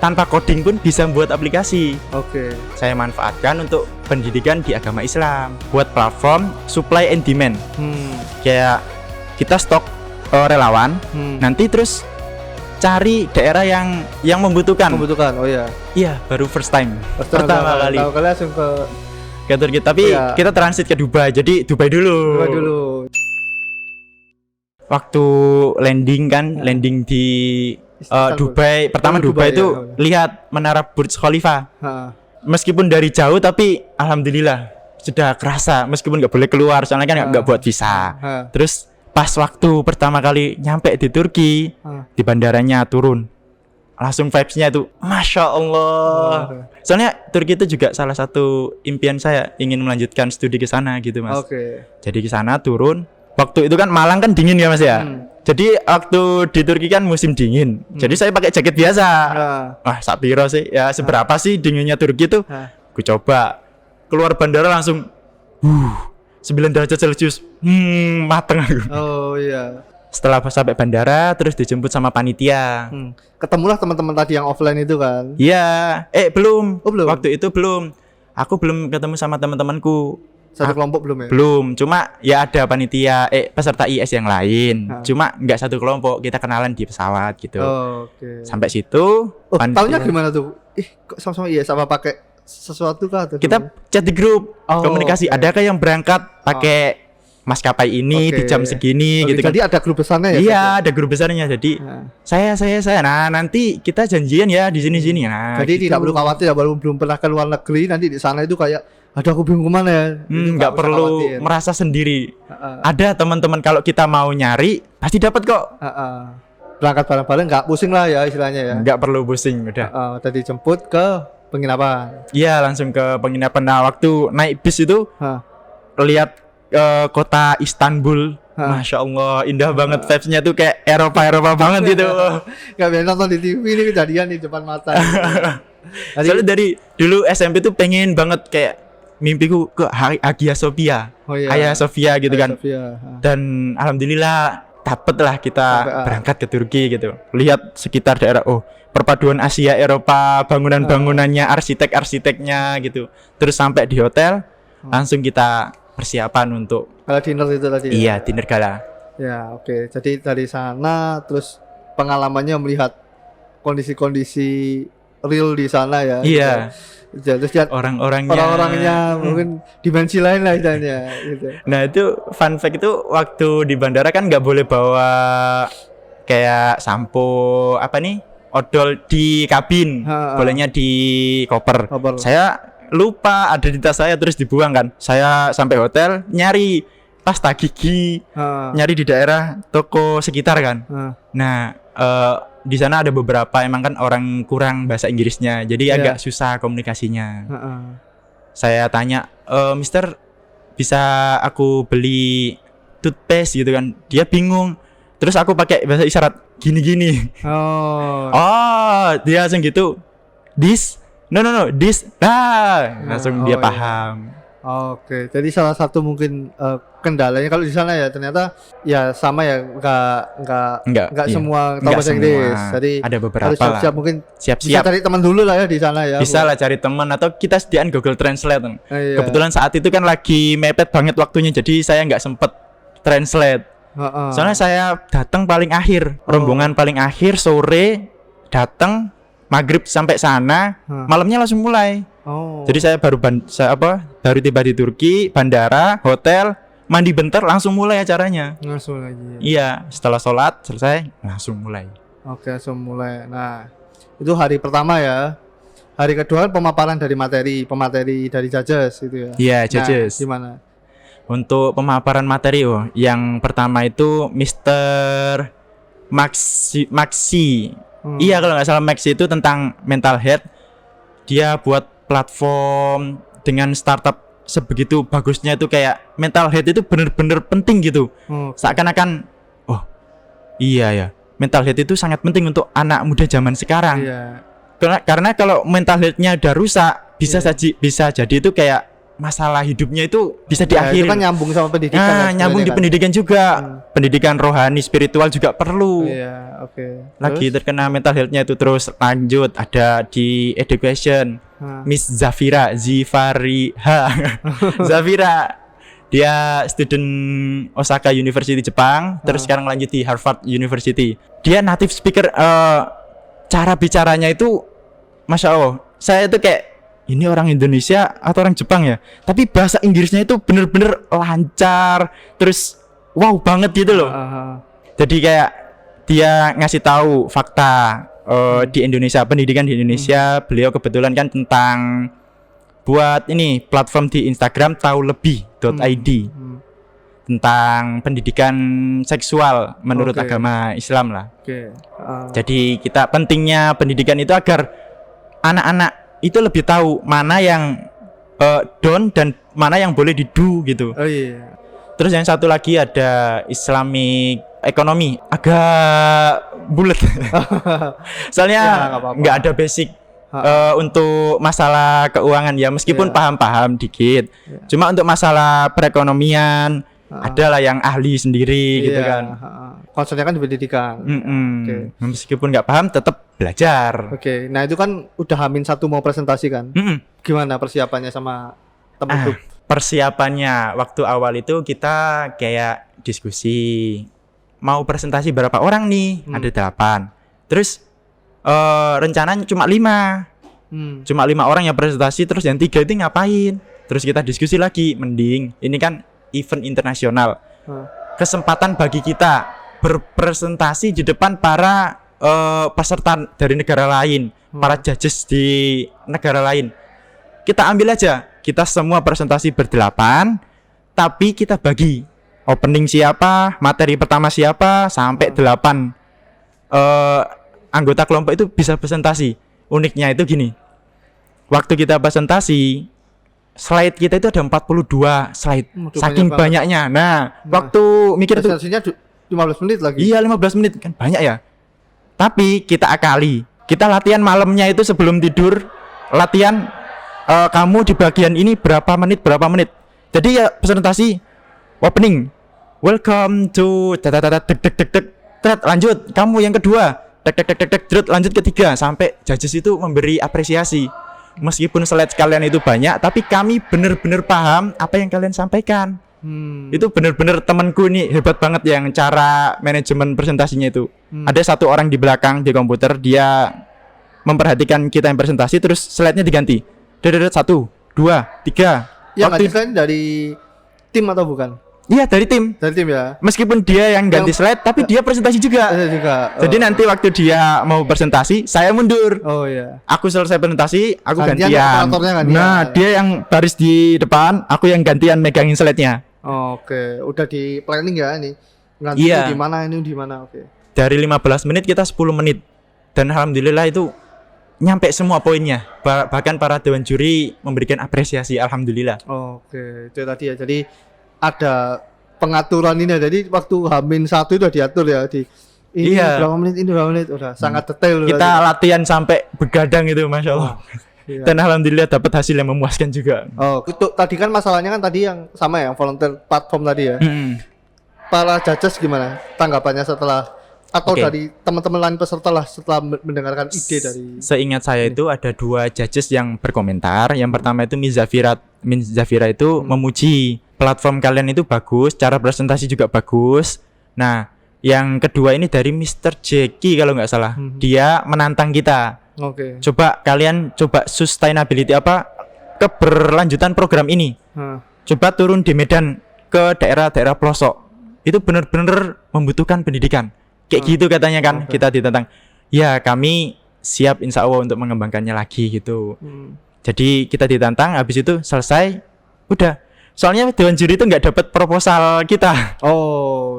tanpa coding pun bisa membuat aplikasi. Oke. Saya manfaatkan untuk pendidikan di agama Islam, buat platform supply and demand. Kayak kita stok relawan, nanti terus cari daerah yang membutuhkan. Oh iya. Iya, baru first time. Pertama kali. Kali langsung ke Turki, tapi iya. Kita transit ke Dubai. Jadi Dubai dulu. Waktu landing kan, landing di Dubai. Pertama Dubai itu lihat Menara Burj Khalifa. Meskipun dari jauh tapi alhamdulillah sudah kerasa, meskipun nggak boleh keluar soalnya kan nggak buat visa. Terus pas waktu pertama kali nyampe di Turki, di bandaranya turun, langsung vibes-nya itu Masya Allah. Soalnya Turki itu juga salah satu impian saya, ingin melanjutkan studi ke sana gitu Mas. Jadi ke sana turun, waktu itu kan Malang kan dingin ya Mas ya. Jadi waktu di Turki kan musim dingin. Jadi saya pakai jaket biasa. Wah, sapiro sih. Ya seberapa sih dinginnya Turki itu? Gue coba keluar bandara langsung 9 derajat Celcius. Mateng aku. Oh iya. Setelah sampai bandara terus dijemput sama panitia. Ketemulah teman-teman tadi yang offline itu kan? Iya. Belum. Oh, belum. Waktu itu belum. Aku belum ketemu sama teman-temanku. Satu kelompok belum ya? Belum, cuma ya ada panitia peserta IS yang lain. Cuma nggak satu kelompok, kita kenalan di pesawat gitu. Sampai situ. Tahunya gimana tuh? Kok sama-sama IS apa pakai sesuatu kah? Kita chat di grup, komunikasi. Adakah yang berangkat pakai maskapai ini di jam segini gitu kan? Jadi ada grup besarnya ya? Iya, ada grup besarnya. Jadi saya. Nah, nanti kita janjian ya di sini. Nah, jadi tidak perlu khawatir ya, walaupun belum pernah ke luar negeri, nanti di sana itu kayak aku bingung kemana ya. Nggak perlu merasa sendiri. Ada teman-teman, kalau kita mau nyari pasti dapat kok. Berangkat bareng-bareng nggak pusing lah ya istilahnya ya. Nggak perlu pusing udah. Tadi jemput ke penginapan. Iya, langsung ke penginapan. Nah, waktu naik bis itu lihat kota Istanbul. Masya Allah, indah banget, vibes-nya tuh kayak Eropa banget gitu. Gak biasa nonton di TV, ini kejadian di depan mata. Soalnya dari dulu SMP tuh pengen banget kayak mimpiku ke Hagia Sophia. Hagia Sophia gitu kan. Dan alhamdulillah dapet lah kita berangkat ke Turki gitu. Lihat sekitar daerah, perpaduan Asia Eropa, bangunan-bangunannya, arsitek-arsiteknya gitu. Terus sampai di hotel, langsung kita persiapan untuk dinner itu tadi. Iya, dinner gala. Ya, oke. Jadi dari sana terus pengalamannya melihat kondisi-kondisi real di sana ya. Iya. Terus lihat orang-orangnya mungkin dimensi lain lah istilahnya gitu. Nah, itu fun fact itu waktu di bandara kan nggak boleh bawa kayak sampo odol di kabin. Bolehnya di koper. Saya lupa ada di tas saya, terus dibuang kan. Saya sampai hotel nyari pasta gigi, nyari di daerah toko sekitar kan. Nah, di sana ada beberapa emang kan orang kurang bahasa Inggrisnya, jadi agak susah komunikasinya. Saya tanya, Mister, bisa aku beli toothpaste gitu kan? Dia bingung. Terus aku pakai bahasa isyarat gini-gini. Dia langsung gitu. This, no, this. Langsung dia paham. Oke, jadi salah satu mungkin kendalanya kalau di sana ya ternyata ya sama ya nggak semua tahu bahasa Inggris. Jadi ada beberapa harus siap-siap lah. Mungkin siap-siap. Bisa cari teman dulu lah ya di sana ya. Bisa lah cari teman atau kita sediaan Google Translate. Kebetulan saat itu kan lagi mepet banget waktunya, jadi saya nggak sempet translate. Soalnya saya datang paling akhir, rombongan paling akhir sore datang, maghrib sampai sana, malamnya langsung mulai. Jadi saya baru tiba di Turki, bandara, hotel, mandi bentar, langsung mulai acaranya. Langsung lagi. Iya, setelah sholat selesai, langsung mulai. Oke, langsung mulai. Nah, itu hari pertama ya. Hari kedua pemaparan dari pemateri dari judges gitu ya. Iya, judges. Nah, gimana? Untuk pemaparan materi, yang pertama itu Mr. Maxi. Iya, kalau nggak salah Maxi itu tentang mental health. Dia buat platform dengan startup sebegitu bagusnya, itu kayak mental health itu bener-bener penting gitu. Seakan-akan iya ya, mental health itu sangat penting untuk anak muda zaman sekarang. Karena kalau mental health-nya udah rusak, bisa jadi itu kayak masalah hidupnya itu bisa diakhiri. Itu kan nyambung sama pendidikan. Nyambung di pendidikan juga. Pendidikan rohani, spiritual juga perlu. Iya, oke. Lagi terkena mental health-nya itu terus lanjut ada di education. Miss Zafira. Zafira. Dia student Osaka University Jepang, terus sekarang lanjut di Harvard University. Dia native speaker, cara bicaranya itu Masya Allah. Saya itu kayak ini orang Indonesia atau orang Jepang ya, tapi bahasa Inggrisnya itu bener-bener lancar, terus wow banget gitu loh. Jadi kayak dia ngasih tahu fakta di Indonesia, pendidikan di Indonesia. Beliau kebetulan kan tentang buat ini platform di Instagram taulebih.id tentang pendidikan seksual menurut agama Islam lah. Jadi kita pentingnya pendidikan itu agar anak-anak itu lebih tahu mana yang down dan mana yang boleh di-do gitu. Terus yang satu lagi ada Islamic ekonomi, agak bulat. Soalnya nggak ada basic untuk masalah keuangan ya, meskipun paham-paham dikit. Cuma untuk masalah perekonomian ada lah yang ahli sendiri gitu kan. Konsepnya kan di pendidikan. Meskipun nggak paham tetap belajar. Nah itu kan udah H-1 mau presentasi kan. Gimana persiapannya sama teman grup? Persiapannya waktu awal itu kita kayak diskusi mau presentasi berapa orang nih. Ada 8. Terus rencananya cuma 5. Cuma 5 orang yang presentasi, terus yang 3 itu ngapain? Terus kita diskusi lagi, mending ini kan event internasional. Kesempatan bagi kita berpresentasi di depan para peserta dari negara lain, para judges di negara lain. Kita ambil aja, kita semua presentasi ber-8, tapi kita bagi opening siapa, materi pertama siapa, sampai 8 anggota kelompok itu bisa presentasi. Uniknya itu gini, waktu kita presentasi, slide kita itu ada 42 slide, saking banyaknya. Nah, waktu mikir itu presentasinya 15 menit lagi. Iya, 15 menit kan banyak ya. Tapi kita akali, kita latihan malamnya itu sebelum tidur, latihan kamu di bagian ini berapa menit. Jadi ya presentasi opening, welcome to lanjut, kamu yang kedua, lanjut ketiga, sampai judges itu memberi apresiasi. Meskipun slide kalian itu banyak, tapi kami benar-benar paham apa yang kalian sampaikan. Itu benar-benar temanku nih hebat banget yang cara manajemen presentasinya itu. Ada 1 orang di belakang di komputer, dia memperhatikan kita yang presentasi, terus slide-nya diganti. 1, 2, 3. Yang ganti dari tim atau bukan? Iya, dari tim. Dari tim ya. Meskipun dia yang ganti slide, tapi dia presentasi juga. Jadi nanti waktu dia mau presentasi, saya mundur. Aku selesai presentasi, aku gantian. Nah, dia yang baris di depan, aku yang gantian megangin slide-nya. Udah di planning ya ini. Ganti di mana ini di mana. Dari 15 menit kita 10 menit. Dan alhamdulillah itu nyampe semua poinnya. Bahkan para dewan juri memberikan apresiasi, alhamdulillah. Itu tadi ya. Jadi ada pengaturan ini, jadi waktu H-1 itu udah diatur ya di ini berapa menit udah sangat detail. Kita latihan sampai begadang itu, Masya Allah. Dan alhamdulillah dapat hasil yang memuaskan juga. Itu tadi kan masalahnya kan tadi yang sama ya, volunteer platform tadi ya. Para judges gimana tanggapannya setelah atau dari teman-teman lain peserta lah setelah mendengarkan ide dari? Seingat saya itu ada 2 judges yang berkomentar. Yang pertama itu Miss Zafira itu memuji platform kalian itu bagus, cara presentasi juga bagus. Nah, yang kedua ini dari Mr. Jackie kalau nggak salah. Dia menantang kita. Coba kalian sustainability keberlanjutan program ini. Coba turun di Medan ke daerah-daerah pelosok. Itu benar-benar membutuhkan pendidikan. Kayak gitu katanya kan. Kita ditantang. Ya, kami siap insya Allah untuk mengembangkannya lagi gitu. Jadi kita ditantang, habis itu selesai, udah. Soalnya dewan juri itu nggak dapat proposal kita.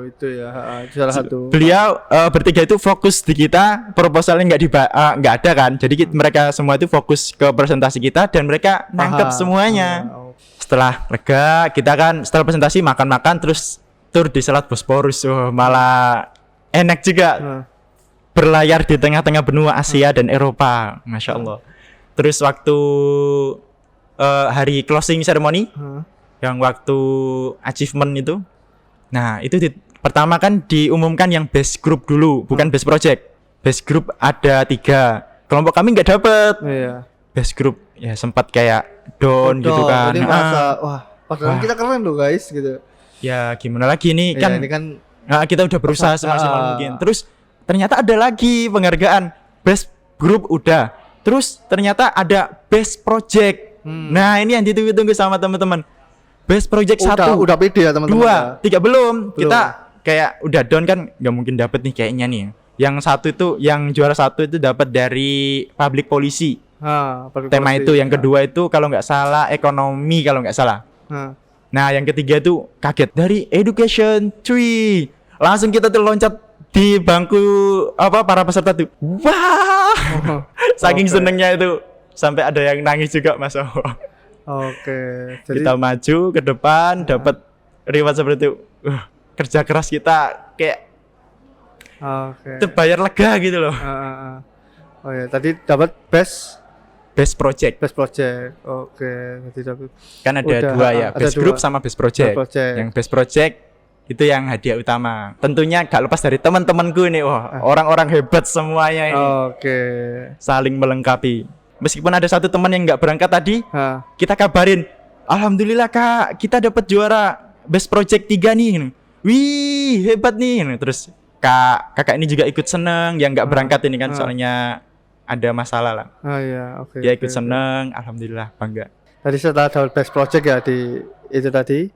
Itu ya salah satu. Beliau bertiga itu fokus di kita, proposalnya nggak ada kan. Jadi mereka semua itu fokus ke presentasi kita dan mereka nangkep semuanya. Setelah lega, kita kan setelah presentasi makan-makan terus tur di Selat Bosporus. Malah enak juga. Berlayar di tengah-tengah benua Asia dan Eropa, Masya Allah. Terus waktu hari closing ceremony yang waktu achievement itu. Nah itu pertama kan diumumkan yang best group dulu, bukan best project. Best group ada 3, kelompok kami nggak dapet. Best group ya sempat kayak down gitu kan. Jadi merasa wah padahal kita keren loh guys gitu. Ya gimana lagi nih kan, ini kan kita udah berusaha semaksimal mungkin. Terus ternyata ada lagi penghargaan best group udah. Terus ternyata ada best project. Nah ini yang ditunggu-tunggu sama teman-teman. Best project 1 udah pede ya teman-teman. 2, 3 belum. Kita kayak udah down kan nggak mungkin dapet nih kayaknya nih. Yang 1 itu yang juara 1 itu dapat dari public policy. Tema policy, itu yang kedua itu kalau nggak salah ekonomi kalau nggak salah. Nah yang ketiga itu kaget dari education 3. Langsung kita tuh loncat di bangku para peserta tuh. Wah. Saking senengnya itu sampai ada yang nangis juga Mas. Jadi kita maju ke depan dapat reward seperti itu. Kerja keras kita kayak terbayar lega gitu loh. Oh ya, tadi dapat best project. Jadi dapat. Kan ada 2 ya, best group sama best project. Yang best project itu yang hadiah utama. Tentunya gak lepas dari teman-temanku ini. Wah, orang-orang hebat semuanya ini. Saling melengkapi. Meskipun ada satu teman yang nggak berangkat tadi, kita kabarin, alhamdulillah Kak, kita dapat juara best project 3 nih. Wih, hebat nih. Terus kakak ini juga ikut seneng yang nggak berangkat ini kan soalnya ada masalah lah. Dia ikut seneng, alhamdulillah bangga. Tadi setelah dapat best project ya di itu tadi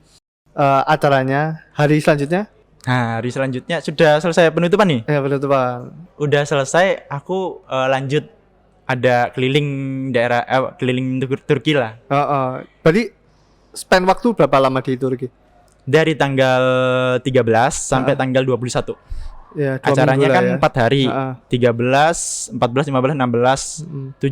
acaranya hari selanjutnya. Nah, hari selanjutnya sudah selesai penutupan nih. Ya penutupan. Udah selesai, aku lanjut ada keliling daerah keliling Turki lah. Berarti spend waktu berapa lama di Turki? Dari tanggal 13 sampai tanggal 21. Ya, acaranya kan ya. 4 hari. 13, 14, 15, 16,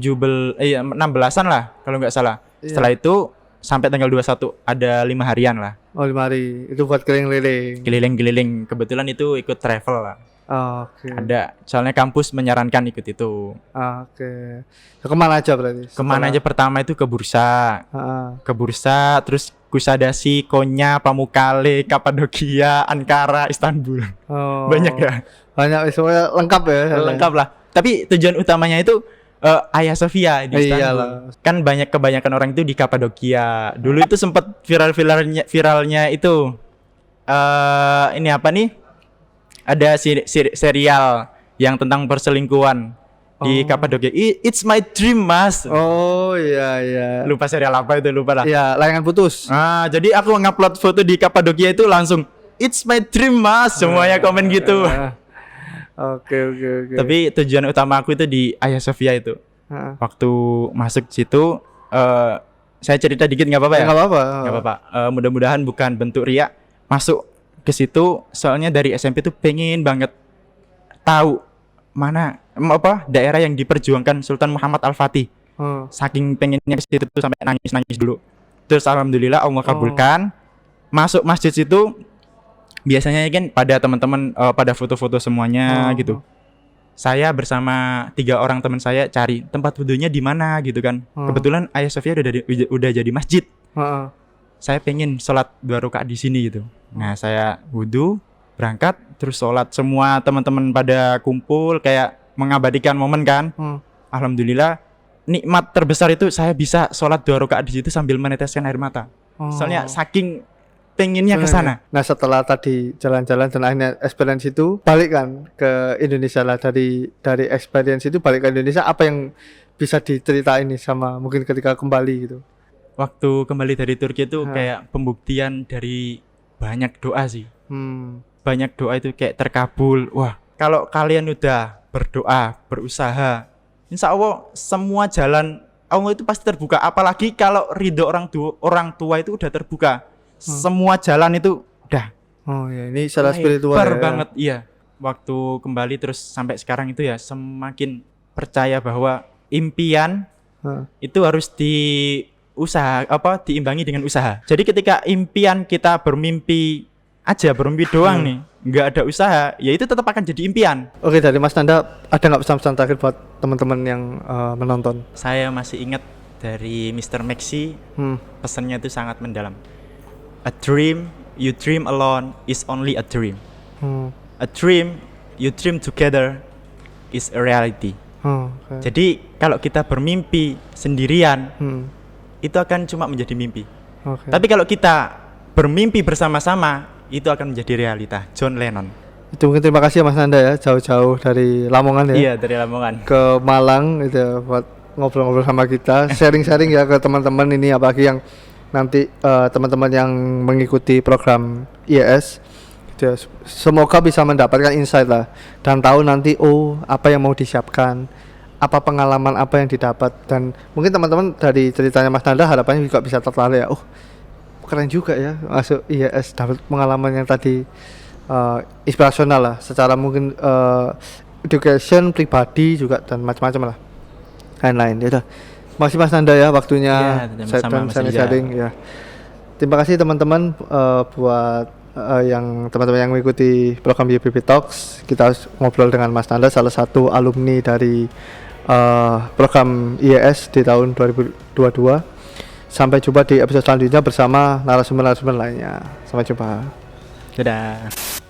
16-an lah kalau nggak salah. Setelah itu sampai tanggal 21 ada 5 harian lah. 5 hari. Itu buat keliling-keliling. Keliling-keliling. Kebetulan itu ikut travel lah. Ada, soalnya kampus menyarankan ikut itu. Kemana aja berarti? Kemana aja pertama itu ke bursa. Ke bursa, terus Kusadasi, Konya, Pamukkale, Kapadokia, Ankara, Istanbul. Banyak ya? Banyak, semuanya lengkap ya? Lengkap lah. Tapi tujuan utamanya itu Hagia Sophia di Istanbul. Kan kebanyakan orang itu di Kapadokia. Dulu itu sempat viralnya itu ini apa nih? Ada serial yang tentang perselingkuhan di Kapadokia. It's my dream, Mas. Iya. Lupa serial apa itu, lupa lah. Iya, Layangan Putus. Jadi aku ngupload foto di Kapadokia itu langsung it's my dream, Mas. Semuanya komen gitu. Oke. Tapi tujuan utama aku itu di Hagia Sophia itu. Waktu masuk situ saya cerita dikit nggak apa-apa ya? Nggak apa-apa. Mudah-mudahan bukan bentuk riak. Masuk ke situ soalnya dari SMP tuh pengen banget tahu mana daerah yang diperjuangkan Sultan Muhammad Al-Fatih. Saking pengennya ke situ tuh sampai nangis dulu. Terus alhamdulillah Allah kabulkan. Masuk masjid situ biasanya kan pada teman-teman pada foto-foto semuanya gitu. Saya bersama 3 orang teman saya cari tempat wudunya di mana gitu kan. Kebetulan Hagia Sophia udah jadi masjid. Saya pengen sholat 2 rakaat di sini gitu. Nah saya wudu, berangkat, terus sholat. Semua teman-teman pada kumpul kayak mengabadikan momen kan. Alhamdulillah nikmat terbesar itu saya bisa sholat 2 rakaat di situ sambil meneteskan air mata. Soalnya saking pengennya ke sana. Nah setelah tadi jalan-jalan dan akhirnya experience itu balik kan ke Indonesia lah. Dari experience itu balik ke Indonesia, apa yang bisa diceritain nih sama mungkin ketika kembali gitu? Waktu kembali dari Turki itu kayak pembuktian dari banyak doa sih. Banyak doa itu kayak terkabul. Wah, kalau kalian udah berdoa, berusaha, insya Allah semua jalan Allah itu pasti terbuka. Apalagi kalau ridho orang tua itu udah terbuka. Semua jalan itu udah. Ini salah spiritual ya. Banget, iya. Waktu kembali terus sampai sekarang itu ya semakin percaya bahwa impian itu harus diimbangi dengan usaha. Jadi ketika impian kita bermimpi doang nih, nggak ada usaha, ya itu tetap akan jadi impian. Oke, dari Mas Nanda ada nggak pesan-pesan terakhir buat teman-teman yang menonton? Saya masih ingat dari Mr. Maxi, pesannya itu sangat mendalam. A dream you dream alone is only a dream. A dream you dream together is a reality. Okay. Jadi kalau kita bermimpi sendirian, itu akan cuma menjadi mimpi. Okay. Tapi kalau kita bermimpi bersama-sama, itu akan menjadi realita. John Lennon. Itu mungkin terima kasih ya Mas Nanda ya, jauh-jauh dari Lamongan ya. Iya, dari Lamongan ke Malang itu ya, buat ngobrol-ngobrol sama kita, sharing-sharing ya ke teman-teman ini, apalagi yang nanti teman-teman yang mengikuti program IES gitu ya. Semoga bisa mendapatkan insight lah dan tahu nanti apa yang mau disiapkan, apa pengalaman apa yang didapat, dan mungkin teman-teman dari ceritanya Mas Nanda harapannya juga bisa tertarik ya. Keren juga ya masuk IES, dapat pengalaman yang tadi inspirasional lah, secara mungkin education pribadi juga dan macam-macam lah, lain-lain. Ya udah, makasih Mas Nanda ya waktunya, sharing ya. Terima kasih teman-teman buat yang teman-teman yang mengikuti program YPP Talks. Kita ngobrol dengan Mas Nanda, salah satu alumni dari program IES di tahun 2022. Sampai jumpa di episode selanjutnya bersama narasumber-narasumber lainnya. Sampai jumpa. Dadah.